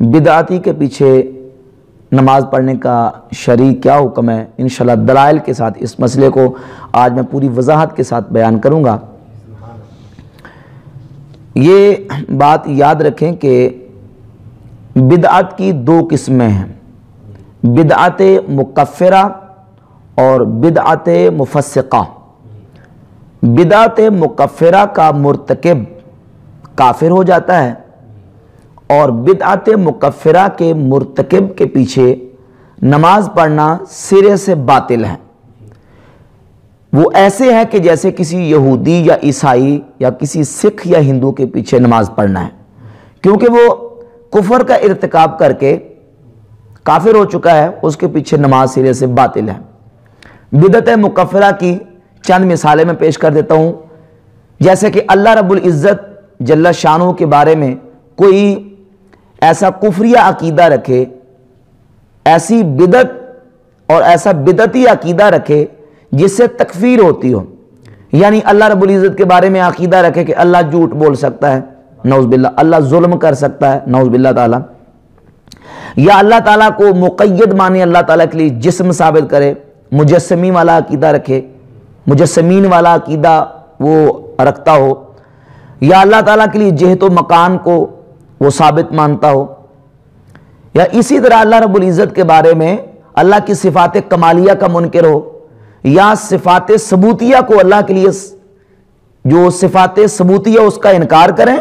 بدعتی کے پیچھے نماز پڑھنے کا شرعی کیا حکم ہے، انشاءاللہ دلائل کے ساتھ اس مسئلے کو آج میں پوری وضاحت کے ساتھ بیان کروں گا۔ یہ بات یاد رکھیں کہ بدعت کی دو قسمیں ہیں، بدعت مکفرہ اور بدعت مفسقہ۔ بدعت مکفرہ کا مرتکب کافر ہو جاتا ہے اور بدعت مکفرہ کے مرتکب کے پیچھے نماز پڑھنا سرے سے باطل ہے۔ وہ ایسے ہے کہ جیسے کسی یہودی یا عیسائی یا کسی سکھ یا ہندو کے پیچھے نماز پڑھنا ہے، کیونکہ وہ کفر کا ارتکاب کر کے کافر ہو چکا ہے، اس کے پیچھے نماز سرے سے باطل ہے۔ بدعت مکفرہ کی چند مثالیں میں پیش کر دیتا ہوں۔ جیسے کہ اللہ رب العزت جل شانہ کے بارے میں کوئی ایسا کفریہ عقیدہ رکھے، ایسی بدعت اور ایسا بدعتی عقیدہ رکھے جس سے تکفیر ہوتی ہو، یعنی اللہ رب العزت کے بارے میں عقیدہ رکھے کہ اللہ جھوٹ بول سکتا ہے، نعوذ باللہ، اللہ ظلم کر سکتا ہے، نعوذ باللہ تعالی، یا اللہ تعالیٰ کو مقید مانے، اللہ تعالیٰ کے لیے جسم ثابت کرے، مجسمی والا عقیدہ رکھے، مجسمین والا عقیدہ وہ رکھتا ہو، یا اللہ تعالیٰ کے لیے جہت و مکان کو وہ ثابت مانتا ہو، یا اسی طرح اللہ رب العزت کے بارے میں اللہ کی صفات کمالیہ کا منکر ہو، یا صفات ثبوتیہ کو اللہ کے لیے جو صفات ثبوتیہ اس کا انکار کریں،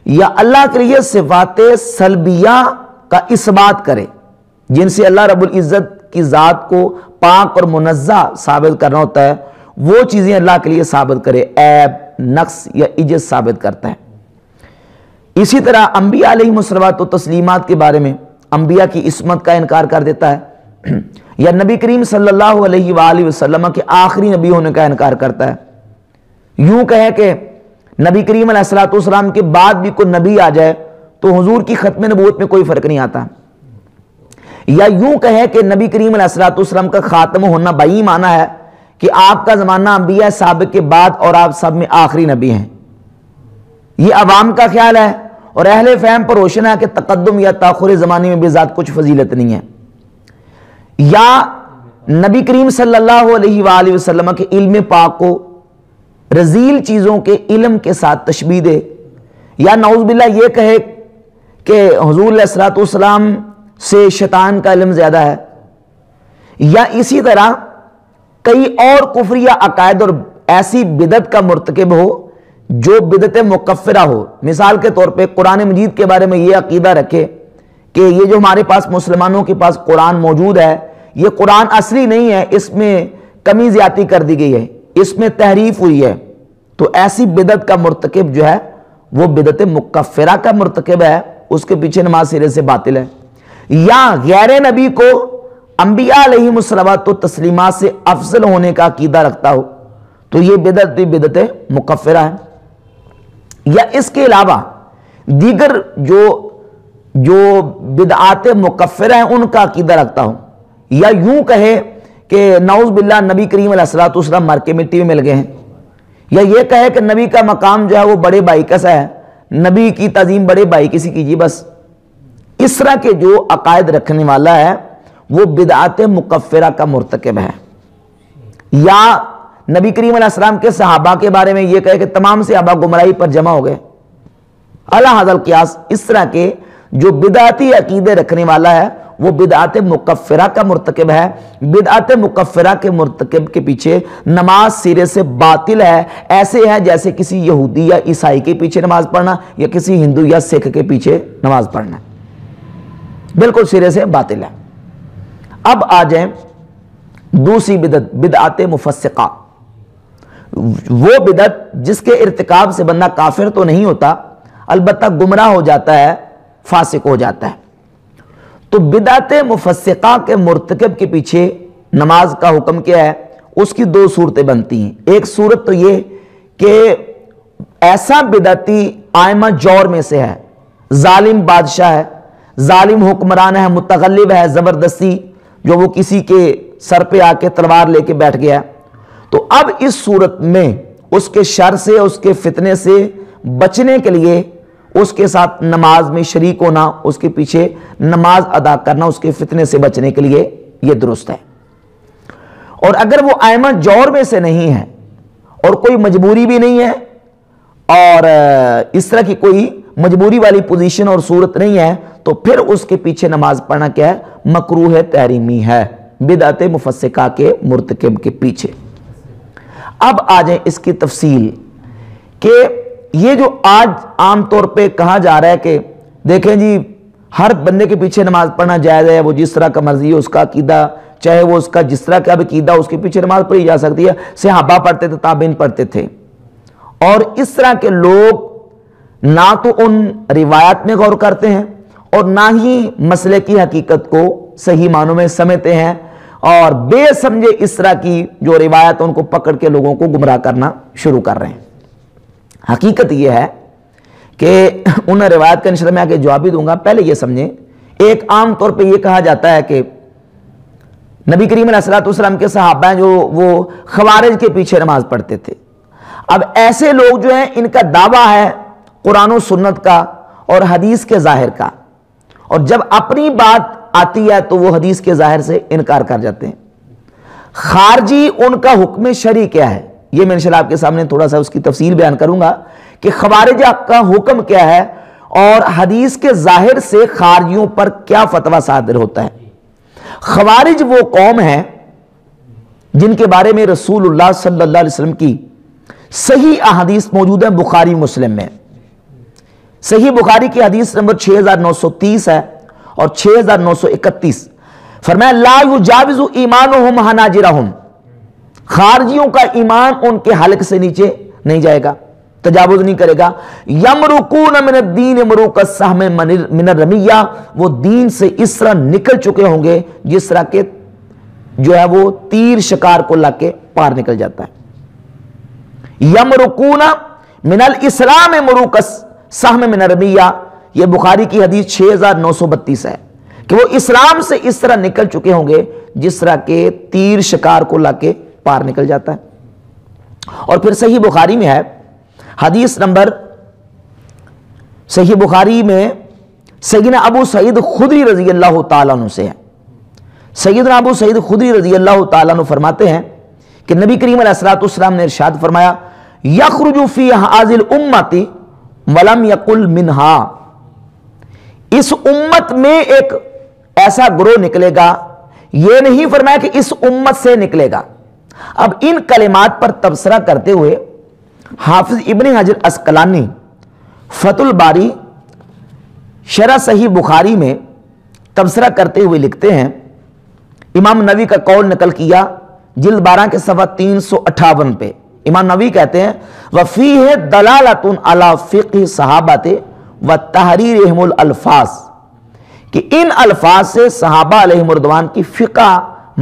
یا اللہ کے لیے صفات سلبیہ کا اثبات کرے جن سے اللہ رب العزت کی ذات کو پاک اور منزہ ثابت کرنا ہوتا ہے، وہ چیزیں اللہ کے لیے ثابت کرے، عیب، نقص یا عجز ثابت کرتا ہے۔ اسی طرح انبیاء علیہم الصلوات و تسلیمات کے بارے میں انبیاء کی عصمت کا انکار کر دیتا ہے، یا نبی کریم صلی اللہ علیہ وآلہ وسلم کے آخری نبی ہونے کا انکار کرتا ہے۔ یوں کہے کہ نبی کریم علیہ السلام کے بعد بھی کوئی نبی آ جائے تو حضور کی ختم نبوت میں کوئی فرق نہیں آتا، یا یوں کہے کہ نبی کریم علیہ السلام کا خاتم ہونا بئی معنی ہے کہ آپ کا زمانہ انبیاء سابق کے بعد اور آپ سب میں آخری نبی ہیں۔ یہ عوام کا خیال ہے اور اہل فہم پر روشن ہے کہ تقدم یا تاخر زمانے میں بھی ذات کچھ فضیلت نہیں ہے، یا نبی کریم صلی اللہ علیہ وآلہ وسلم کے علم پاک کو رذیل چیزوں کے علم کے ساتھ تشبیہ دے، یا نعوذ باللہ یہ کہے کہ حضور علیہ السلام سے شیطان کا علم زیادہ ہے، یا اسی طرح کئی اور کفریہ عقائد اور ایسی بدعت کا مرتکب ہو جو بدعت مکفرہ ہو۔ مثال کے طور پہ قرآن مجید کے بارے میں یہ عقیدہ رکھے کہ یہ جو ہمارے پاس مسلمانوں کے پاس قرآن موجود ہے یہ قرآن اصلی نہیں ہے، اس میں کمی زیادتی کر دی گئی ہے، اس میں تحریف ہوئی ہے، تو ایسی بدعت کا مرتکب جو ہے وہ بدعت مکفرہ کا مرتکب ہے، اس کے پیچھے نماز سرے سے باطل ہے۔ یا غیر نبی کو انبیاء علیہم الصلوات و تسلیمات سے افضل ہونے کا عقیدہ رکھتا ہو تو یہ بدعت مکفرہ ہے۔ یا اس کے علاوہ دیگر جو بدعات مکفرہ ہیں ان کا عقیدہ رکھتا ہوں، یا یوں کہے کہ نعوذ باللہ نبی کریم علیہ السلام مر کے مٹی میں مل گئے ہیں، یا یہ کہے کہ نبی کا مقام جو ہے وہ بڑے بھائی کا سا ہے، نبی کی تعظیم بڑے بھائی کسی کیجیے بس۔ اس طرح کے جو عقائد رکھنے والا ہے وہ بدعات مکفرہ کا مرتکب ہے۔ یا نبی کریم علیہ السلام کے صحابہ کے بارے میں یہ کہے کہ تمام صحابہ گمراہی پر جمع ہو گئے، علی ھذا القیاس۔ اس طرح کے جو بدعتی عقیدے رکھنے والا ہے وہ بدعات مکفرہ کا مرتکب ہے۔ بدعات مکفرہ کے مرتکب کے پیچھے نماز سرے سے باطل ہے، ایسے ہے جیسے کسی یہودی یا عیسائی کے پیچھے نماز پڑھنا یا کسی ہندو یا سکھ کے پیچھے نماز پڑھنا، بالکل سرے سے باطل ہے۔ اب آ جائیں دوسری بدعت، بدعات مفسقہ، وہ بدعت جس کے ارتکاب سے بندہ کافر تو نہیں ہوتا البتہ گمراہ ہو جاتا ہے، فاسق ہو جاتا ہے۔ تو بدعت مفسقہ کے مرتکب کے پیچھے نماز کا حکم کیا ہے؟ اس کی دو صورتیں بنتی ہیں۔ ایک صورت تو یہ کہ ایسا بدعتی آئمہ جور میں سے ہے، ظالم بادشاہ ہے، ظالم حکمران ہے، متغلب ہے، زبردستی جو وہ کسی کے سر پہ آ کے تلوار لے کے بیٹھ گیا، تو اب اس صورت میں اس کے شر سے، اس کے فتنے سے بچنے کے لیے اس کے ساتھ نماز میں شریک ہونا، اس کے پیچھے نماز ادا کرنا اس کے فتنے سے بچنے کے لیے یہ درست ہے۔ اور اگر وہ ائمہ جور میں سے نہیں ہے اور کوئی مجبوری بھی نہیں ہے اور اس طرح کی کوئی مجبوری والی پوزیشن اور صورت نہیں ہے تو پھر اس کے پیچھے نماز پڑھنا کیا ہے؟ مکروہ تحریمی ہے، بدعت مفسقہ کے مرتکب کے پیچھے۔ اب آ جائیں اس کی تفصیل کہ یہ جو آج عام طور پہ کہا جا رہا ہے کہ دیکھیں جی ہر بندے کے پیچھے نماز پڑھنا جائز ہے، وہ جس طرح کا مرضی ہے اس کا عقیدہ، چاہے وہ اس کا جس طرح کا بھی عقیدہ اس کے پیچھے نماز پڑھی جا سکتی ہے، صحابہ پڑھتے تھے، تابعین پڑھتے تھے۔ اور اس طرح کے لوگ نہ تو ان روایات میں غور کرتے ہیں اور نہ ہی مسئلے کی حقیقت کو صحیح معنوں میں سمجھتے ہیں، اور بے سمجھے اس طرح کی جو روایت ان کو پکڑ کے لوگوں کو گمراہ کرنا شروع کر رہے ہیں۔ حقیقت یہ ہے کہ ان روایت کا انشاءاللہ میں آگے جواب بھی دوں گا، پہلے یہ سمجھیں۔ ایک عام طور پہ یہ کہا جاتا ہے کہ نبی کریم علیہ السلام کے صحابہ ہیں جو وہ خوارج کے پیچھے نماز پڑھتے تھے۔ اب ایسے لوگ جو ہیں ان کا دعویٰ ہے قرآن و سنت کا اور حدیث کے ظاہر کا، اور جب اپنی بات آتی ہے تو وہ حدیث کے ظاہر سے انکار کر جاتے ہیں۔ خارجی ان کا حکم شرعی کیا ہے، یہ میں انشاءاللہ آپ کے سامنے تھوڑا سا اس کی تفصیل بیان کروں گا کہ خوارج کا حکم کیا ہے اور حدیث کے ظاہر سے خارجیوں پر کیا فتویٰ صادر ہوتا ہے۔ خوارج وہ قوم ہے جن کے بارے میں رسول اللہ صلی اللہ علیہ وسلم کی صحیح احادیث موجود ہے بخاری مسلم میں۔ صحیح بخاری کی حدیث نمبر 6930 ہے اور 6931، فرمایا لا یجاوز ایمانہم حناجرہم، خارجیوں کا ایمان ان کے حلق سے نیچے نہیں جائے گا، تجاوز نہیں کرے گا۔ یمرقون من الدین مروق السہم من الرمیہ، وہ دین سے اس طرح نکل چکے ہوں گے جس طرح کے جو ہے وہ تیر شکار کو لگ کے پار نکل جاتا ہے۔ یمرقون من الاسلام مروق السہم من الرمیہ، یہ بخاری کی حدیث 6932 ہے کہ وہ اسلام سے اس طرح نکل چکے ہوں گے جس طرح کے تیر شکار کو لگ کے پار نکل جاتا ہے۔ اور پھر صحیح بخاری میں ہے حدیث نمبر، صحیح بخاری میں سیدنا ابو سعید خدری رضی اللہ تعالیٰ عنہ سے ہے۔ سیدنا ابو سعید خدری رضی اللہ تعالیٰ عنہ فرماتے ہیں کہ نبی کریم علیہ السلام نے ارشاد فرمایا یخرج فی ہذہ الامۃ ولم یقل منہا، اس امت میں ایک ایسا گروہ نکلے گا، یہ نہیں فرمایا کہ اس امت سے نکلے گا۔ اب ان کلمات پر تبصرہ کرتے ہوئے حافظ ابن حجر عسقلانی فتح الباری شرح صحیح بخاری میں تبصرہ کرتے ہوئے لکھتے ہیں، امام نووی کا قول نقل کیا جلد 12 کے صفحہ 358 پہ، امام نووی کہتے ہیں وَفِيهِ دَلَالَةٌ عَلَى فِقْهِ صحابَةِ وَتَحْرِيرِهِمُ الْأَلْفَاظ، کہ ان الفاظ سے صحابہ علیہم رضوان کی فقہ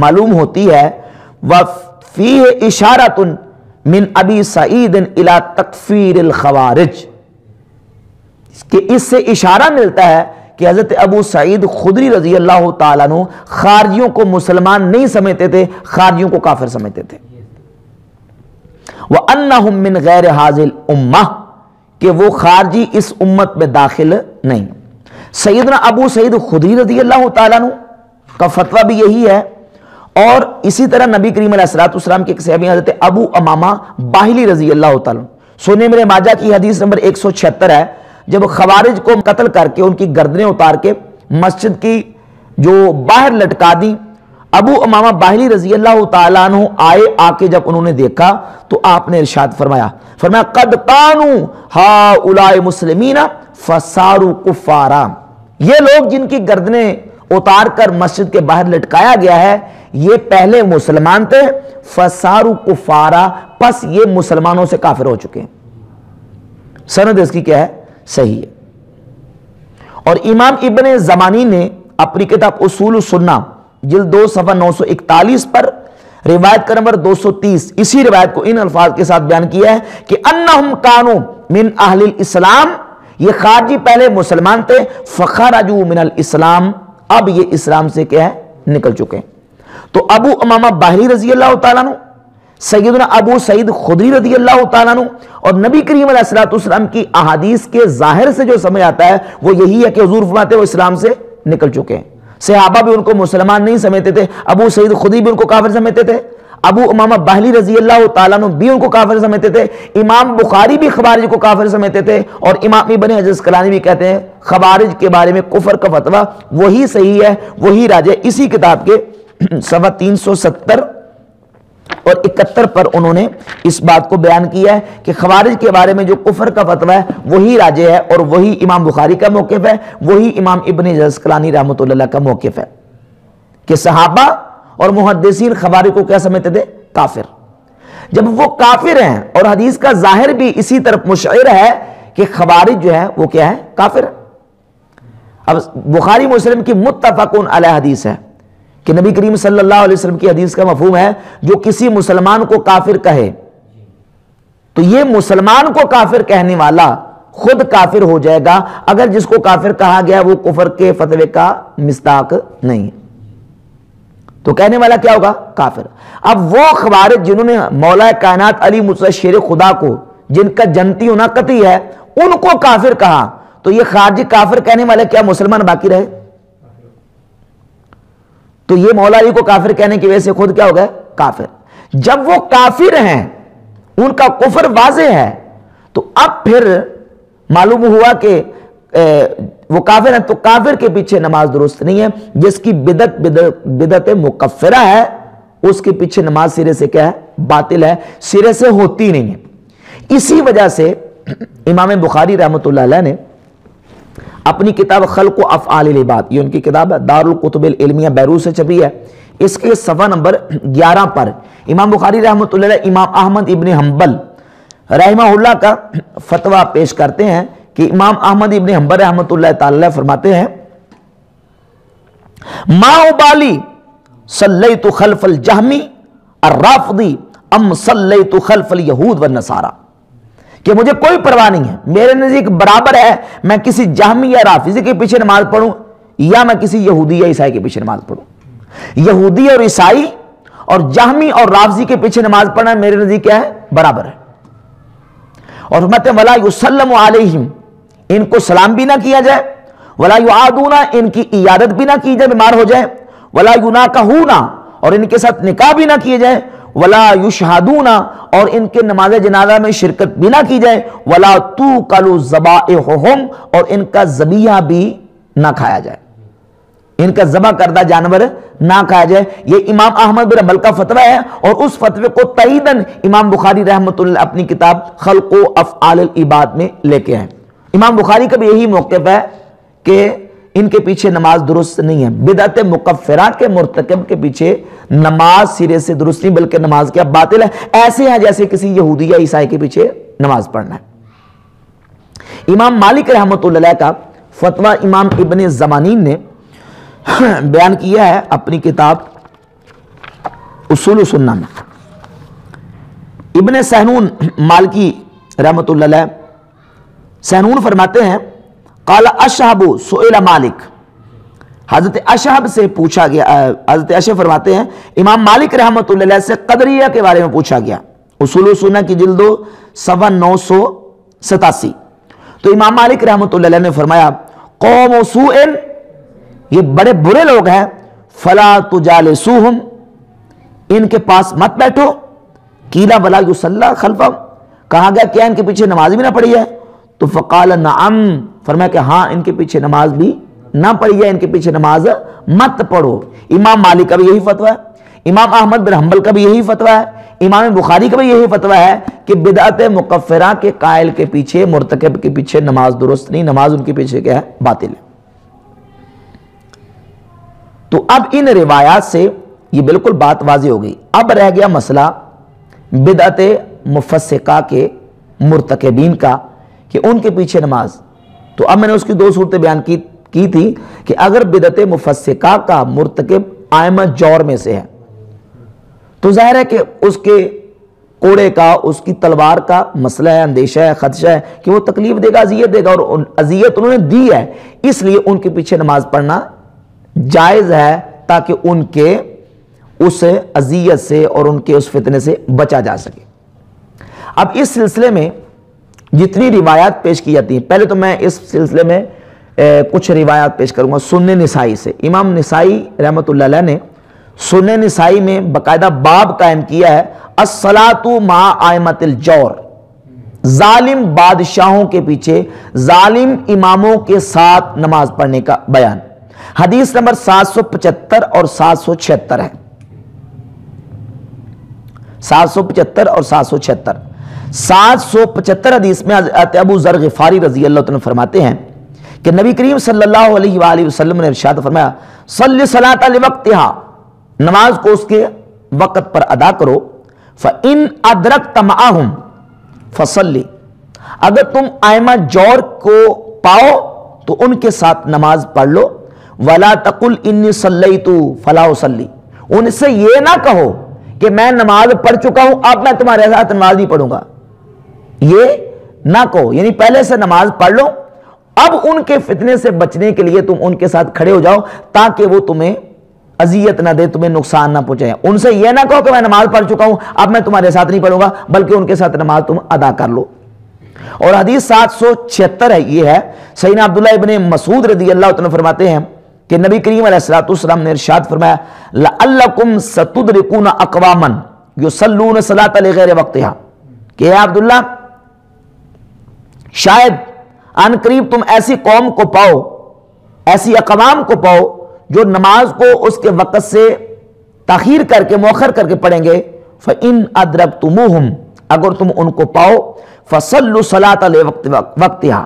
معلوم ہوتی ہے۔ وَفِيهِ إِشَارَةٌ من ابی سعید الى تکفیر الخوارج، کہ اس سے اشارہ ملتا ہے کہ حضرت ابو سعید خدری رضی اللہ تعالیٰ عنہ خارجیوں کو مسلمان نہیں سمجھتے تھے، خارجیوں کو کافر سمجھتے تھے۔ وَأَنَّهُمْ مِنْ غَيْرِ هَذِهِ الْأُمَّةِ، کہ وہ خارجی اس امت میں داخل نہیں۔ سیدنا ابو سعید خدری رضی اللہ تعالیٰ عنہ کا فتویٰ بھی یہی ہے، اور اسی طرح نبی کریم علیہ السلام کے ایک صحابی حضرت ابو امامہ باہلی رضی اللہ تعالیٰ سنن ابن ماجہ کی حدیث نمبر 176 ہے، جب خوارج کو قتل کر کے ان کی گردنیں اتار کے مسجد کی جو باہر لٹکا دی، ابو امامہ باہلی رضی اللہ تعالیٰ عنہ آئے، آ کے جب انہوں نے دیکھا تو آپ نے ارشاد فرمایا قد کانوا ہؤلاء مسلمین فصاروا کفارا، یہ لوگ جن کی گردنیں اتار کر مسجد کے باہر لٹکایا گیا ہے یہ پہلے مسلمان تھے، فصاروا کفارا، پس یہ مسلمانوں سے کافر ہو چکے ہیں۔ سند اس کی کیا ہے؟ صحیح ہے۔ اور امام ابن زمانی نے اپنی کتاب اصول السنہ جلد 2 صفحہ 941 پر روایت کا نمبر 230 اسی روایت کو ان الفاظ کے ساتھ بیان کیا ہے کہ انہم کانوا من اہل الاسلام، یہ خارجی پہلے مسلمان تھے، فخرجوا من الاسلام، اب یہ اسلام سے کیا ہے؟ نکل چکے ہیں۔ تو ابو امامہ باہلی رضی اللہ تعالیٰ عنہ، سیدنا ابو سعید خدری رضی اللہ تعالیٰ عنہ اور نبی کریم علیہ الصلوۃ والسلام کی احادیث کے ظاہر سے جو سمجھ آتا ہے وہ یہی ہے کہ حضور فرماتے ہیں وہ اسلام سے نکل چکے ہیں. صحابہ بھی ان کو مسلمان نہیں سمجھتے تھے, ابو سعید خدری بھی ان کو کافر سمجھتے تھے, ابو امامہ باہلی رضی اللہ تعالیٰ عنہ بھی ان کو کافر سمجھتے تھے, امام بخاری بھی خوارج کو کافر سمجھتے تھے, اور امام ابن حجر اسقلانی بھی کہتے ہیں خوارج کے بارے میں کفر کا فتویٰ وہی صحیح ہے, وہی راجح. اسی کتاب کے صفحہ 370 اور 71 پر انہوں نے اس بات کو بیان کیا ہے کہ خوارج کے بارے میں جو کفر کا فتویٰ ہے وہی راجح ہے, اور وہی امام بخاری کا موقف ہے, وہی امام ابن حجر اسقلانی رحمۃ اللہ کا موقف ہے کہ صحابہ اور محدثین خوارج کو کیا سمجھتے تھے؟ کافر. جب وہ کافر ہیں اور حدیث کا ظاہر بھی اسی طرف مشعر ہے کہ خوارج جو ہے وہ کیا ہے؟ کافر. اب بخاری مسلم کی متفقون علیہ حدیث ہے کہ نبی کریم صلی اللہ علیہ وسلم کی حدیث کا مفہوم ہے جو کسی مسلمان کو کافر کہے تو یہ مسلمان کو کافر کہنے والا خود کافر ہو جائے گا اگر جس کو کافر کہا گیا وہ کفر کے فتوے کا مصداق نہیں, تو کہنے والا کیا ہوگا؟ کافر. اب وہ خوارج جنہوں نے مولا کائنات علی مرتضی شیر خدا کو جن کا جنتی ہونا قطعی ہے ان کو کافر کہا, تو یہ خارجی کافر کہنے والے کیا مسلمان باقی رہے؟ تو یہ مولا علی کو کافر کہنے کی وجہ سے خود کیا ہو گئے؟ کافر. جب وہ کافر ہیں ان کا کفر واضح ہے تو اب پھر معلوم ہوا کہ وہ کافر ہیں, تو کافر کے پیچھے نماز درست نہیں ہے. جس کی بدعت مکفرہ ہے اس کے پیچھے نماز سرے سے کیا ہے؟ باطل ہے, سرے سے ہوتی نہیں ہے. اسی وجہ سے امام بخاری رحمۃ اللہ علیہ نے اپنی کتاب خلق و افعال العباد, یہ ان کی کتاب ہے دار الکتب العلمیہ بیروت سے چھپی ہے, اس کے صفحہ نمبر 11 پر امام بخاری رحمۃ اللہ علیہ امام احمد ابن حنبل رحمہ اللہ کا فتویٰ پیش کرتے ہیں کہ امام احمد ابن حنبل رحمۃ اللہ تعالی فرماتے ہیں ما ابالی صلیت خلف الجہمی الرافضی ام صلیت خلف الیہود والنصارى, کہ مجھے کوئی پرواہ نہیں ہے, میرے نزدیک برابر ہے میں کسی جہمی یا رافضی کے پیچھے نماز پڑھوں یا میں کسی یہودی یا عیسائی کے پیچھے نماز پڑھوں. یہودی اور عیسائی اور جہمی اور رافضی کے پیچھے نماز پڑھنا میرے نزدیک کیا ہے؟ برابر ہے. اور فرماتے ہیں ولا یسلم علیہم, ان کو سلام بھی نہ کیا جائے, ولا یعادون, ان کی عیادت بھی نہ کی جائے بیمار ہو جائے, ولا یناکحون, اور ان کے ساتھ نکاح بھی نہ کیے جائے, ولا یشہدون, اور ان کے نماز جنازہ میں شرکت بھی نہ کی جائے, ولا توقل ذبائحہم, اور ان کا ذبیحہ بھی نہ کھایا جائے, ان کا ذبح کردہ جانور نہ کھایا جائے. یہ امام احمد بن حنبل کا فتویٰ ہے, اور اس فتوے کو تائیداً امام بخاری رحمۃ اللہ اپنی کتاب خلق و افعال العباد میں لے کے ہیں. امام بخاری کا بھی یہی موقف ہے کہ ان کے پیچھے نماز درست نہیں ہے. بدعت مکفرہ کے مرتکب کے پیچھے نماز سرے سے درست نہیں, بلکہ نماز کیا؟ باطل ہے. ایسے ہیں جیسے کسی یہودی یا عیسائی کے پیچھے نماز پڑھنا ہے. امام مالک رحمۃ اللہ علیہ کا فتویٰ امام ابن زمانین نے بیان کیا ہے اپنی کتاب اصول سنہ میں. ابن سہنون مالکی رحمۃ اللہ علیہ سہنون فرماتے ہیں قال اشہب سئل مالک, حضرت اشہب سے پوچھا گیا, حضرت اشہب فرماتے ہیں امام مالک رحمۃ اللہ علیہ سے قدریہ کے بارے میں پوچھا گیا, اصول سنہ کی جلد 987. تو امام مالک رحمۃ اللہ علیہ نے فرمایا قوم سوء, یہ بڑے برے لوگ ہیں, فلا تجالسوہم, ان کے پاس مت بیٹھو. قیل ولا یصلی خلفہم, کہا گیا کیا ان کے پیچھے نماز بھی نہ پڑھی ہے؟ تو فقال نعم, فرمایا کہ ہاں ان کے پیچھے نماز بھی نہ پڑھی ہے, ان کے پیچھے نماز مت پڑھو. امام مالک کا بھی یہی فتویٰ ہے, امام احمد بن حنبل کا بھی یہی فتویٰ ہے, امام بخاری کا بھی یہی فتویٰ ہے کہ بدعت مکفرہ کے قائل کے پیچھے, مرتکب کے پیچھے نماز درست نہیں, نماز ان کے پیچھے کیا ہے؟ باطل ہے. تو اب ان روایات سے یہ بالکل بات واضح ہو گئی. اب رہ گیا مسئلہ بدعت مفسقہ کے مرتکبین کا کہ ان کے پیچھے نماز. تو اب میں نے اس کی 2 صورتیں بیان کی تھی کہ اگر بدعت مفسقہ کا مرتکب ائمہ جور میں سے ہے تو ظاہر ہے کہ اس کے کوڑے کا, اس کی تلوار کا مسئلہ ہے, اندیشہ ہے, خدشہ ہے کہ وہ تکلیف دے گا, اذیت دے گا, اور اذیت انہوں نے دی ہے, اس لیے ان کے پیچھے نماز پڑھنا جائز ہے تاکہ اس اذیت سے اور ان کے اس فتنے سے بچا جا سکے۔ اب اس سلسلے میں جتنی روایات پیش کی جاتی ہیں، پہلے تو میں اس سلسلے میں کچھ روایات پیش کروں گا سنن نسائی سے۔ امام نسائی رحمۃ اللہ علیہ نے سنن نسائی میں باقاعدہ باب قائم کیا ہے الصلاۃ مع ائمۃ الجور، ظالم بادشاہوں کے پیچھے ظالم اماموں کے ساتھ نماز پڑھنے کا بیان۔ حدیث نمبر 775 اور 776 ہے، 775 اور 776۔ 775 حدیث میں حضرت ابو ذر غفاری رضی اللہ عنہ فرماتے ہیں کہ نبی کریم صلی اللہ علیہ وآلہ وسلم نے ارشاد فرمایا صلی صلاۃ لوقتها، نماز کو اس کے وقت پر ادا کرو، فإن أدركت معهم فصلی، اگر تم ائمہ جور کو پاؤ تو ان کے ساتھ نماز پڑھ لو، ولا تقل انی صلیت فلا اصلی، ان سے یہ نہ کہو کہ میں نماز پڑھ چکا ہوں اب میں تمہارے ساتھ نماز نہیں پڑھوں گا، یہ نہ کہو، یعنی پہلے سے نماز پڑھ لو، اب ان کے فتنے سے بچنے کے لیے تم ان کے ساتھ کھڑے ہو جاؤ تاکہ وہ تمہیں اذیت نہ دے، تمہیں نقصان نہ پہنچائے۔ ان سے یہ نہ کہو کہ میں نماز پڑھ چکا ہوں اب میں تمہارے ساتھ نہیں پڑھوں گا، بلکہ ان کے ساتھ نماز تم ادا کر لو۔ اور حدیث 776 ہے، یہ ہے سیدنا عبداللہ ابن مسعود رضی اللہ عنہ فرماتے ہیں کہ نبی کریم علیہ الصلوۃ والسلام نے ارشاد فرمایا لعلکم ستدرکون اقواما یصلون صلاۃ لغیر وقتها، کہ اے عبداللہ شاید ان قریب تم ایسی قوم کو پاؤ، ایسی اقوام کو پاؤ جو نماز کو اس کے وقت سے تاخیر کر کے مؤخر کر کے پڑھیں گے، فَإِنْ أَدْرَكْتُمُوهُمْ، اگر تم ان کو پاؤ، فَصَلُّوا صَلَاةَ لِوَقْتِهَا،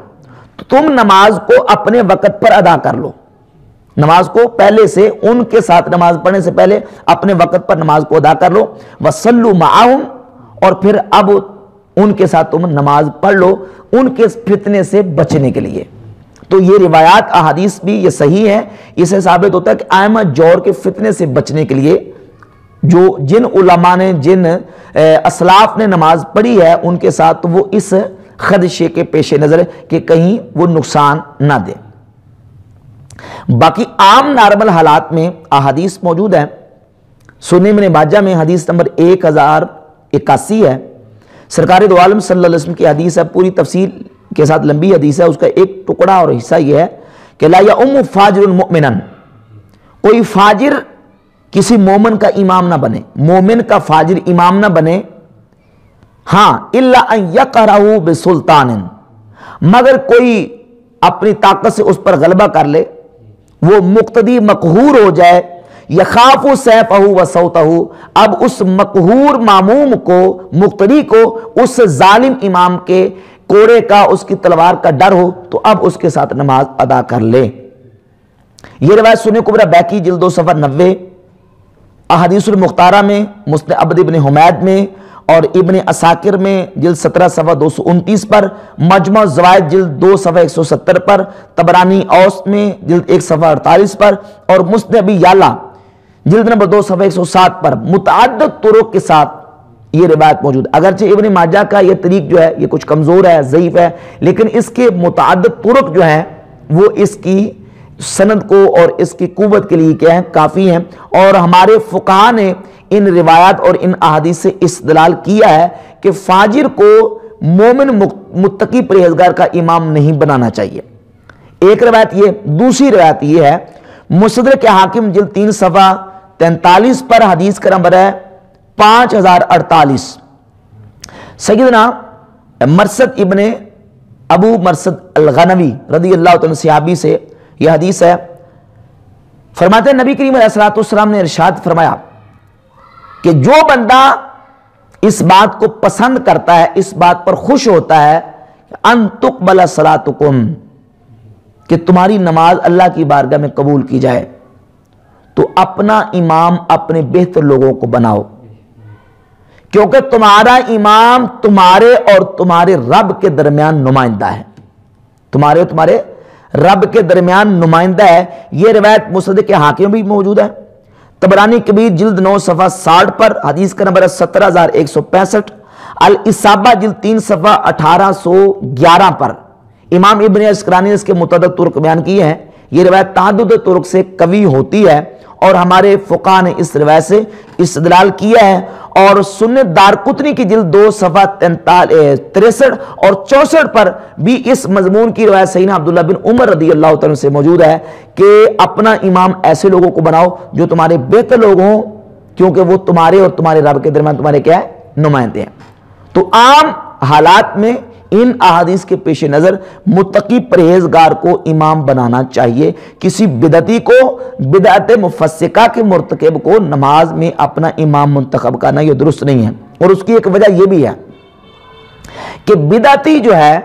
تو تم نماز کو اپنے وقت پر ادا کر لو، نماز کو پہلے سے ان کے ساتھ نماز پڑھنے سے پہلے اپنے وقت پر نماز کو ادا کر لو، وَصَلُّوا مَعَهُمْ، اور پھر اب ان کے ساتھ تم نماز پڑھ لو ان کے فتنے سے بچنے کے لیے۔ تو یہ روایات احادیث بھی یہ صحیح ہے، اس سے ثابت ہوتا ہے کہ ائمہ جور کے فتنے سے بچنے کے لیے جن علماء نے جن اسلاف نے نماز پڑھی ہے ان کے ساتھ وہ اس خدشے کے پیش نظر کہ کہیں وہ نقصان نہ دے۔ باقی عام نارمل حالات میں احادیث موجود ہیں، سنن ابن ماجہ میں حدیث نمبر 1081 ہے، سرکار دو عالم صلی اللہ علیہ وسلم کی حدیث ہے، پوری تفصیل کے ساتھ لمبی حدیث ہے، اس کا ایک ٹکڑا اور حصہ یہ ہے کہ لا یؤم فاجر مؤمنا، کوئی فاجر کسی مومن کا امام نہ بنے، مومن کا فاجر امام نہ بنے، ہاں الا ان یقہرہ بسلطان، مگر کوئی اپنی طاقت سے اس پر غلبہ کر لے، وہ مقتدی مقہور ہو جائے، یخاف سیفہ و صوتہ، اب اس مقہور معموم کو مقتدی کو اس ظالم امام کے کوڑے کا اس کی تلوار کا ڈر ہو تو اب اس کے ساتھ نماز ادا کر لے۔ یہ روایت سنن کبری بیہقی جلد 2 صفحہ 90، احادیث المختارہ میں، مسند عبد ابن حمید میں اور ابن عساکر میں جلد 17 صفحہ 229 پر، مجمع الزوائد جلد 2 صفحہ 170 پر، طبرانی اوسط میں جلد 1 صفحہ 48 پر، اور مسند ابی یعلا جلد نمبر 2 صفحہ 107 پر متعدد طرق کے ساتھ یہ روایت موجود۔ اگرچہ ابن ماجہ کا یہ طریق جو ہے یہ کچھ کمزور ہے، ضعیف ہے، لیکن اس کے متعدد طرق جو ہیں وہ اس کی سند کو اور اس کی قوت کے لیے کیا ہیں، کافی ہیں، اور ہمارے فقہاء نے ان روایات اور ان احادیث سے استدلال کیا ہے کہ فاجر کو مومن متقی پرہیزگار کا امام نہیں بنانا چاہیے۔ ایک روایت یہ، دوسری روایت یہ ہے مستدرک حاکم جلد 3 صفحہ 43 پر، حدیث کا نمبر ہے 5048، سیدنا مرثد ابن ابو مرثد الغنوی رضی اللہ عنہ صحابی سے یہ حدیث ہے، فرماتے ہیں نبی کریم علیہ السلام نے ارشاد فرمایا کہ جو بندہ اس بات کو پسند کرتا ہے، اس بات پر خوش ہوتا ہے ان تقبل صلاتکم، کہ تمہاری نماز اللہ کی بارگاہ میں قبول کی جائے، تو اپنا امام اپنے بہتر لوگوں کو بناؤ، کیونکہ تمہارا امام تمہارے اور تمہارے رب کے درمیان نمائندہ ہے، تمہارے اور تمہارے رب کے درمیان نمائندہ ہے۔ یہ روایت مصدق کے حاکم بھی موجود ہے، طبرانی کبیر جلد 9 صفحہ 60 پر، حدیث کا نمبر ہے 17165، الاصابہ جلد 3 صفحہ 1811 پر، امام ابن عسقلانی نے اس کے متعدد طرق بیان کیے ہیں۔ یہ روایت تعدد طرق سے قوی ہوتی ہے اور ہمارے فقہ نے اس روایت سے استدلال کیا ہے، اور سنن دارقطنی کی جلد 2 صفحہ 63 اور 64 پر بھی اس مضمون کی روایت سیدنا عبداللہ بن عمر رضی اللہ تعالیٰ سے موجود ہے کہ اپنا امام ایسے لوگوں کو بناؤ جو تمہارے بہتر لوگ ہوں، کیونکہ وہ تمہارے اور تمہارے رب کے درمیان تمہارے کیا ہے؟ نمائندے ہیں۔ تو عام حالات میں ان احادیث کے پیش نظر متقی پرہیزگار کو امام بنانا چاہیے، کسی بدعتی کو، بدعت مفسقہ کے مرتکب کو نماز میں اپنا امام منتخب کرنا یہ درست نہیں ہے۔ اور اس کی ایک وجہ یہ بھی ہے کہ بدعتی جو ہے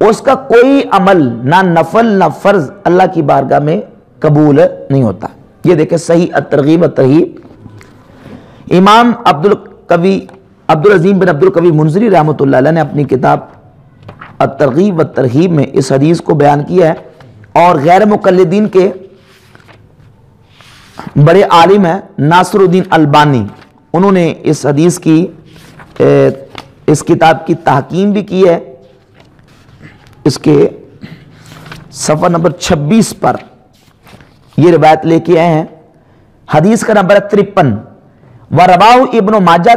اس کا کوئی عمل نہ نفل نہ فرض اللہ کی بارگاہ میں قبول نہیں ہوتا۔ یہ دیکھیں صحیح الترغیب والترہیب، امام عبدالعظیم بن عبدالقوی منذری رحمۃ اللہ علیہ نے اپنی کتاب الترغیب والترہیب میں اس حدیث کو بیان کیا ہے، اور غیر مقلدین کے بڑے عالم ہیں ناصر الدین البانی، انہوں نے اس حدیث کی اس کتاب کی تحکیم بھی کی ہے۔ اس کے صفحہ نمبر 26 پر یہ روایت لے کے آئے ہیں، حدیث کا نمبر 53، وَرَوَاهُ ابن ماجہ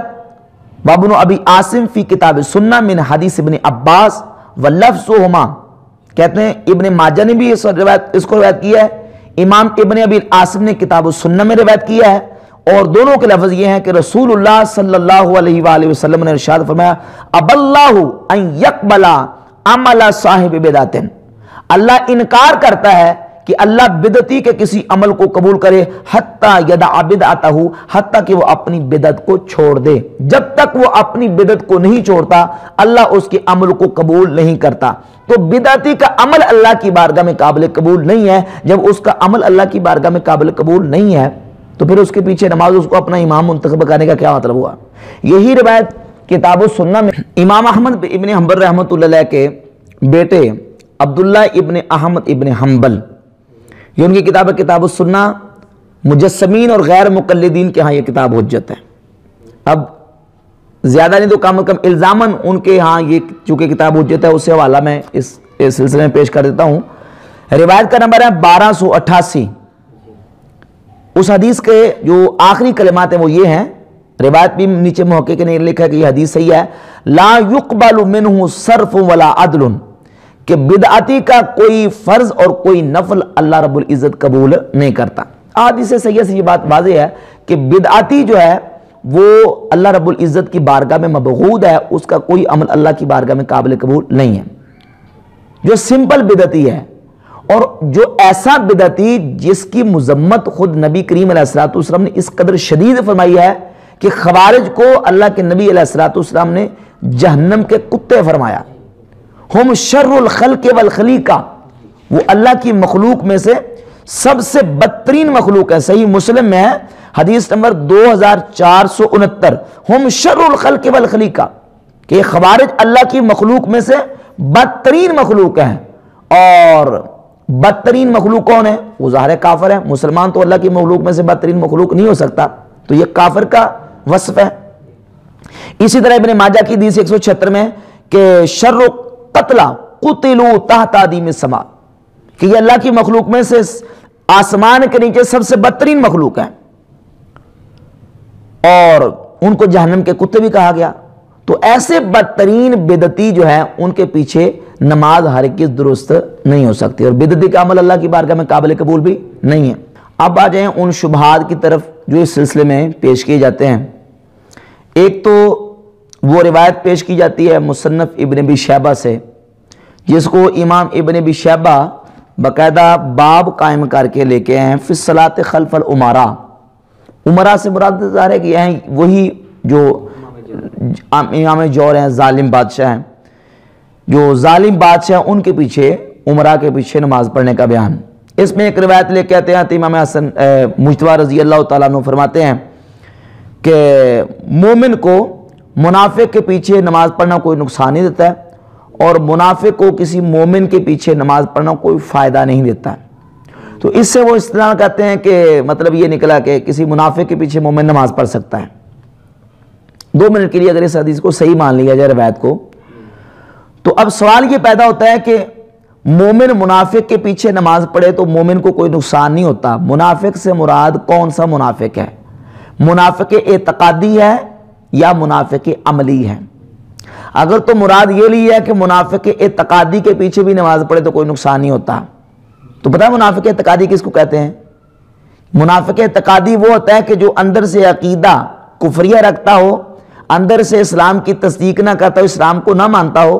وابن ابی عاصم فی کتاب سنہ من حدیث ابن عباس وَلَفْظُهُمَا، کہتے ہیں ابن ماجہ نے بھی اس کو روایت کیا ہے، امام ابن ابی عاصم نے کتاب السنہ میں روایت کیا ہے، اور دونوں کے لفظ یہ ہیں کہ رسول اللہ صلی اللہ علیہ وآلہ وسلم نے ارشاد فرمایا اب اللہ ان یقبل عمل صاحب بدعت، اللہ انکار کرتا ہے کہ اللہ بدعتی کے کسی عمل کو قبول کرے، حتیٰ یدع بدعتہ، حتیٰ کہ وہ اپنی بدعت کو چھوڑ دے۔ جب تک وہ اپنی بدعت کو نہیں چھوڑتا اللہ اس کے عمل کو قبول نہیں کرتا۔ تو بدعتی کا عمل اللہ کی بارگاہ میں قابل قبول نہیں ہے۔ جب اس کا عمل اللہ کی بارگاہ میں قابل قبول نہیں ہے تو پھر اس کے پیچھے نماز اس کو اپنا امام منتخب کرنے کا کیا مطلب ہوا؟ یہی روایت کتاب السنہ میں امام احمد ابن حنبل رحمۃ اللہ علیہ کے بیٹے عبداللہ ابن احمد ابن حنبل، یہ ان کی کتاب ہے کتاب السنہ، مجسمین اور غیر مقلدین کے ہاں یہ کتاب حجت ہے۔ اب زیادہ نہیں تو کم از کم الزاماً ان کے ہاں یہ چونکہ کتاب حجت ہے، اس سے حوالہ میں اس سلسلے میں پیش کر دیتا ہوں۔ روایت کا نمبر ہے 1288۔ اس حدیث کے جو آخری کلمات ہیں وہ یہ ہیں، روایت بھی نیچے محقق نے لکھا ہے کہ یہ حدیث صحیح ہے، لا یقبل منہ صرف ولا عدل، کہ بدعتی کا کوئی فرض اور کوئی نفل اللہ رب العزت قبول نہیں کرتا۔ حدیث صحیح سے یہ بات واضح ہے کہ بدعتی جو ہے وہ اللہ رب العزت کی بارگاہ میں مبغوض ہے، اس کا کوئی عمل اللہ کی بارگاہ میں قابل قبول نہیں ہے۔ جو سمپل بدعتی ہے اور جو ایسا بدعتی جس کی مذمت خود نبی کریم علیہ الصلوۃ والسلام نے اس قدر شدید فرمائی ہے کہ خوارج کو اللہ کے نبی علیہ الصلوۃ والسلام نے جہنم کے کتے فرمایا، ہم شر الخلق والخلیقہ، وہ اللہ کی مخلوق میں سے سب سے بدترین مخلوق ہے۔ صحیح مسلم میں ہے حدیث نمبر 2469، ہم شر الخلق والخلیقہ، کہ خوارج اللہ کی مخلوق میں سے بدترین مخلوق ہیں۔ اور بدترین مخلوق کون ہے؟ وہ ظاہر کافر ہے، مسلمان تو اللہ کی مخلوق میں سے بدترین مخلوق نہیں ہو سکتا، تو یہ کافر کا وصف ہے۔ اسی طرح ابن ماجہ کی حدیث 176 میں کہ شر قتلہ قتلوا تحت ادیم السماء، کہ یہ اللہ کی مخلوق میں سے آسمان کے نیچے سب سے بدترین مخلوق ہے، اور ان کو جہنم کے کتے بھی کہا گیا۔ تو ایسے بدترین بدعتی جو ہے ان کے پیچھے نماز ہرگز درست نہیں ہو سکتی، اور بدعتی کا عمل اللہ کی بارگاہ میں قابل قبول بھی نہیں ہے۔ اب آ جائیں ان شبہات کی طرف جو اس سلسلے میں پیش کیے جاتے ہیں۔ ایک تو وہ روایت پیش کی جاتی ہے مصنف ابن ابی شیبہ سے، جس کو امام ابن ابی شیبہ باقاعدہ باب قائم کر کے لے کے ہیں فی الصلاۃ خلف الامراء۔ امراء سے مراد ظاہر ہے کہ یہ وہی جو امام جور ہیں، ظالم بادشاہ ہیں، جو ظالم بادشاہ ان کے پیچھے امراء کے پیچھے نماز پڑھنے کا بیان۔ اس میں ایک روایت لے کے آتے ہیں امام حسن مجتبی رضی اللہ تعالیٰ عنہ فرماتے ہیں کہ مومن کو منافق کے پیچھے نماز پڑھنا کوئی نقصان نہیں دیتا ہے، اور منافق کو کسی مومن کے پیچھے نماز پڑھنا کوئی فائدہ نہیں دیتا ہے۔ تو اس سے وہ استدلال کرتے ہیں کہ مطلب یہ نکلا کہ کسی منافق کے پیچھے مومن نماز پڑھ سکتا ہے۔ 2 منٹ کے لیے اگر اس حدیث کو صحیح مان لیا جائے روایت کو، تو اب سوال یہ پیدا ہوتا ہے کہ مومن منافق کے پیچھے نماز پڑھے تو مومن کو کوئی نقصان نہیں ہوتا۔ منافق سے مراد کون سا منافق ہے؟ منافق اعتقادی ہے یا منافق عملی ہے؟ اگر تو مراد یہ لی ہے کہ منافق اعتقادی کے پیچھے بھی نماز پڑھے تو کوئی نقصان نہیں ہوتا، تو پتہ ہے منافق اعتقادی کس کو کہتے ہیں؟ منافق اعتقادی وہ ہوتا ہے کہ جو اندر سے عقیدہ کفریہ رکھتا ہو، اندر سے اسلام کی تصدیق نہ کرتا ہو، اسلام کو نہ مانتا ہو،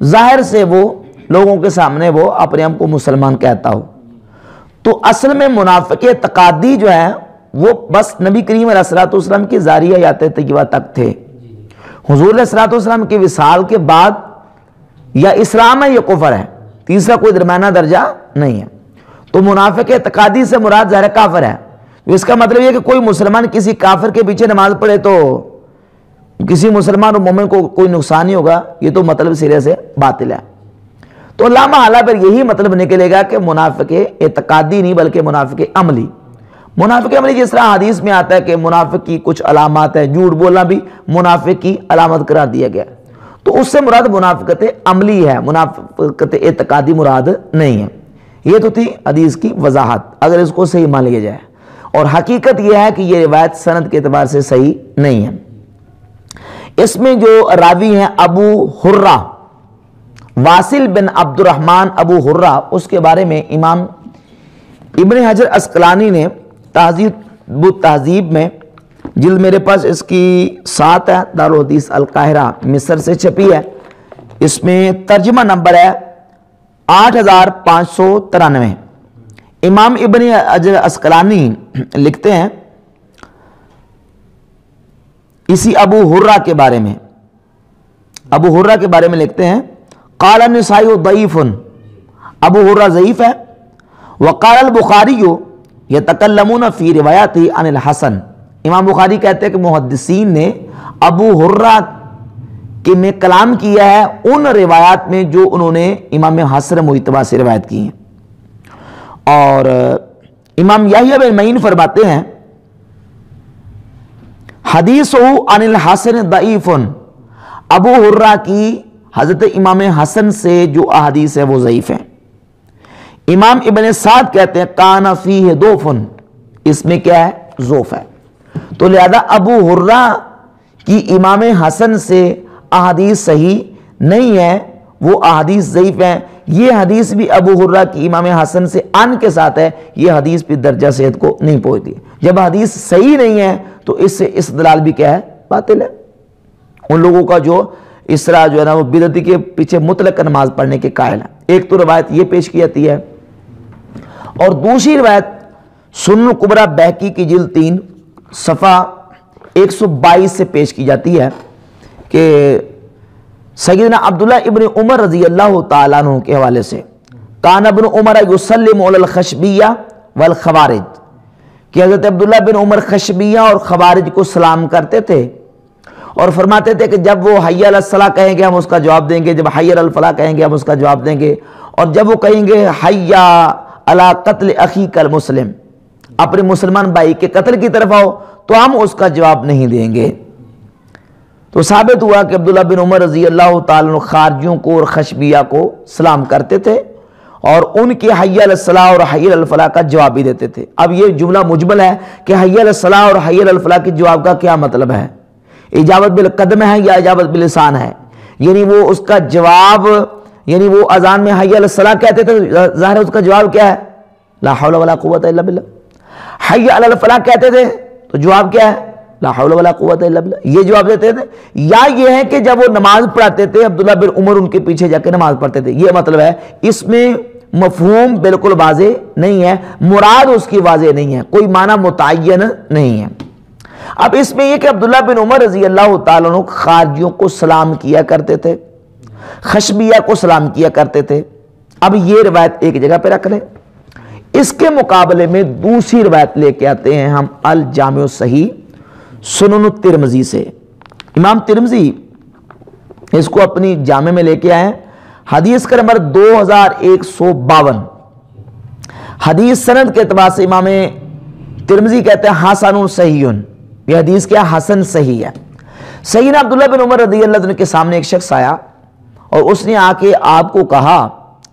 ظاہر سے وہ لوگوں کے سامنے وہ اپنے آپ کو مسلمان کہتا ہو۔ تو اصل میں منافق اعتقادی جو ہے وہ بس نبی کریم علیہ الصلوۃ والسلام کی ظاہری آیات طیبہ تک تھے۔ حضور علیہ الصلوۃ والسلام کی وصال کے بعد یا اسلام ہے یا کفر ہے، تیسرا کوئی درمیانہ درجہ نہیں ہے۔ تو منافق اعتقادی سے مراد ظاہر کافر ہے۔ اس کا مطلب یہ کہ کوئی مسلمان کسی کافر کے پیچھے نماز پڑھے تو کسی مسلمان اور مومن کو کوئی نقصان نہیں ہوگا، یہ تو مطلب سرے سے باطل ہے۔ تو لا محالہ پر یہی مطلب نکلے گا کہ منافق اعتقادی نہیں بلکہ منافق عملی۔ منافق عملی جس طرح حدیث میں آتا ہے کہ منافق کی کچھ علامات ہیں، جھوٹ بولنا بھی منافق کی علامت قرار دیا گیا، تو اس سے مراد منافقت عملی ہے، منافقت اعتقادی مراد نہیں ہے۔ یہ تو تھی حدیث کی وضاحت، اگر اس کو صحیح مان لیا جائے، اور حقیقت یہ ہے کہ یہ روایت سند کے اعتبار سے صحیح نہیں ہے۔ اس میں جو راوی ہیں ابو حرہ، واصل بن عبد الرحمن ابو حرہ، اس کے بارے میں امام ابن حجر عسقلانی نے تہذیب التہذیب میں، جلد میرے پاس اس کی 7 ہے، دارالحدیث القاہرہ مصر سے چھپی ہے، اس میں ترجمہ نمبر ہے 8593۔ امام ابن حجر عسقلانی لکھتے ہیں اسی ابو حرہ کے بارے میں، ابو حرہ کے بارے میں لکھتے ہیں قال النسائی ضعیف، ابو حرہ ضعیف ہے۔ وقال البخاری یتکلمون فی روایاتی عن الحسن، امام بخاری کہتے ہیں کہ محدثین نے ابو حرہ کہ میں کلام کیا ہے ان روایات میں جو انہوں نے امام حسن مجتبیٰ سے روایت کی ہیں۔ اور امام یحییٰ بن معین فرماتے ہیں حدیثہ عن الحسن ضعیف، ابو حرہ کی حضرت امام حسن سے جو احادیث ہے وہ ضعیف ہیں۔ امام ابن سعد کہتے ہیں کان فیہ ضعف، اس میں کیا ہے؟ ضعف ہے۔ تو لہذا ابو حرہ کی امام حسن سے احادیث صحیح نہیں ہے، وہ احادیث ضعیف ہیں۔ یہ حدیث بھی ابو حرہ کی امام حسن سے ان کے ساتھ ہے، یہ حدیث بھی درجہ صحت کو نہیں پہنچتی۔ جب حدیث صحیح نہیں ہے تو اس سے استدلال بھی کیا ہے؟ باطل ہے۔ ان لوگوں کا جو اس طرح جو ہے نا وہ بدعتی کے پیچھے مطلق نماز پڑھنے کے قائل ہے۔ ایک تو روایت یہ پیش کی جاتی ہے، اور دوسری روایت سنن الکبریٰ بہقی کی جلد 3 صفحہ 122 سے پیش کی جاتی ہے کہ سیدنا عبداللہ ابن عمر رضی اللہ تعالیٰ عنہ کے حوالے سے کان ابن عمر یسلم علی الخشبیہ والخوارج، کہ حضرت عبداللہ بن عمر خشبیہ اور خوارج کو سلام کرتے تھے اور فرماتے تھے کہ جب وہ حی علی الصلاۃ کہیں گے ہم اس کا جواب دیں گے، جب حی علی الفلاح کہیں گے ہم اس کا جواب دیں گے، اور جب وہ کہیں گے حی علی قتل اخیک المسلم، اپنے مسلمان بھائی کے قتل کی طرف آؤ، تو ہم اس کا جواب نہیں دیں گے۔ تو ثابت ہوا کہ عبداللہ بن عمر رضی اللہ تعالیٰ عنہ خارجیوں کو اور خشبیہ کو سلام کرتے تھے اور ان کے حی علی الصلاۃ اور حی علی الفلاح کا جواب بھی دیتے تھے۔ اب یہ جملہ مجمل ہے کہ حی علی الصلاۃ اور حی علی الفلاح کے جواب کا کیا مطلب ہے؟ اجابت بالقدم ہے یا اجابت باللسان ہے؟ یعنی وہ اس کا جواب، یعنی وہ اذان میں حی علی الصلاۃ کہتے تھے، ظاہر ہے اس کا جواب کیا ہے؟ لا حول ولا قوت الا باللہ۔ حی علی الفلاح کہتے تھے تو جواب کیا ہے؟ لا حول ولا قوت الا باللہ، یہ جواب دیتے تھے۔ یا یہ ہے کہ جب وہ نماز پڑھاتے تھے عبداللہ بن عمر ان کے پیچھے جا کے نماز پڑھتے تھے، یہ مطلب ہے۔ اس میں مفہوم بالکل واضح نہیں ہے، مراد اس کی واضح نہیں ہے، کوئی معنی متعین نہیں ہے۔ اب اس میں یہ کہ عبداللہ بن عمر رضی اللہ تعالیٰ عنہ خارجیوں کو سلام کیا کرتے تھے، خشبیہ کو سلام کیا کرتے تھے۔ اب یہ روایت ایک جگہ پہ رکھ لیں، اس کے مقابلے میں دوسری روایت لے کے آتے ہیں ہم الجامع الصحیح سنن الترمذی سے۔ امام ترمذی اس کو اپنی جامع میں لے کے آئے ہیں، حدیث کا نمبر 2152۔ حدیث سند کے اعتبار سے امام ترمذی کہتے ہیں حسن صحیح، یہ حدیث کیا حسن صحیح ہے۔ سیدنا عبداللہ بن عمر رضی اللہ عنہ کے سامنے ایک شخص آیا اور اس نے آ کے آپ کو کہا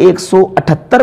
178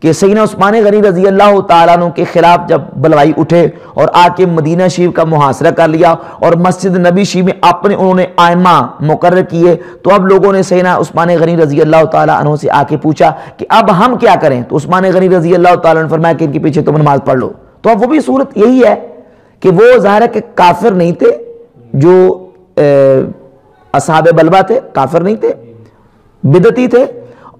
کہ سیدنا عثمان غنی رضی اللہ تعالیٰ عنہ کے خلاف جب بلوائی اٹھے اور آ کے مدینہ شریف کا محاصرہ کر لیا اور مسجد نبی شریف میں اپنے انہوں نے ائمہ مقرر کیے، تو اب لوگوں نے سیدنا عثمان غنی رضی اللہ تعالیٰ عنہ سے آ کے پوچھا کہ اب ہم کیا کریں؟ تو عثمان غنی رضی اللہ تعالیٰ عنہ نے فرمایا کہ ان کے پیچھے تم نماز پڑھ لو۔ تو اب وہ بھی صورت یہی ہے کہ وہ ظاہر ہے کہ کافر نہیں تھے، جو اصحاب بلبہ تھے کافر نہیں تھے، بدعتی تھے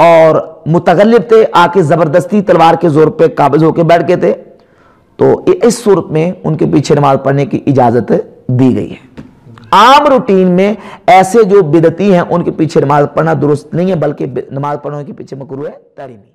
اور متغلب تھے، آ کے زبردستی تلوار کے زور پہ قابض ہو کے بیٹھ گئے تھے، تو اس صورت میں ان کے پیچھے نماز پڑھنے کی اجازت دی گئی ہے۔ عام روٹین میں ایسے جو بدعتی ہیں ان کے پیچھے نماز پڑھنا درست نہیں ہے، بلکہ نماز پڑھنے کے پیچھے مکروہ ہے تحریمی۔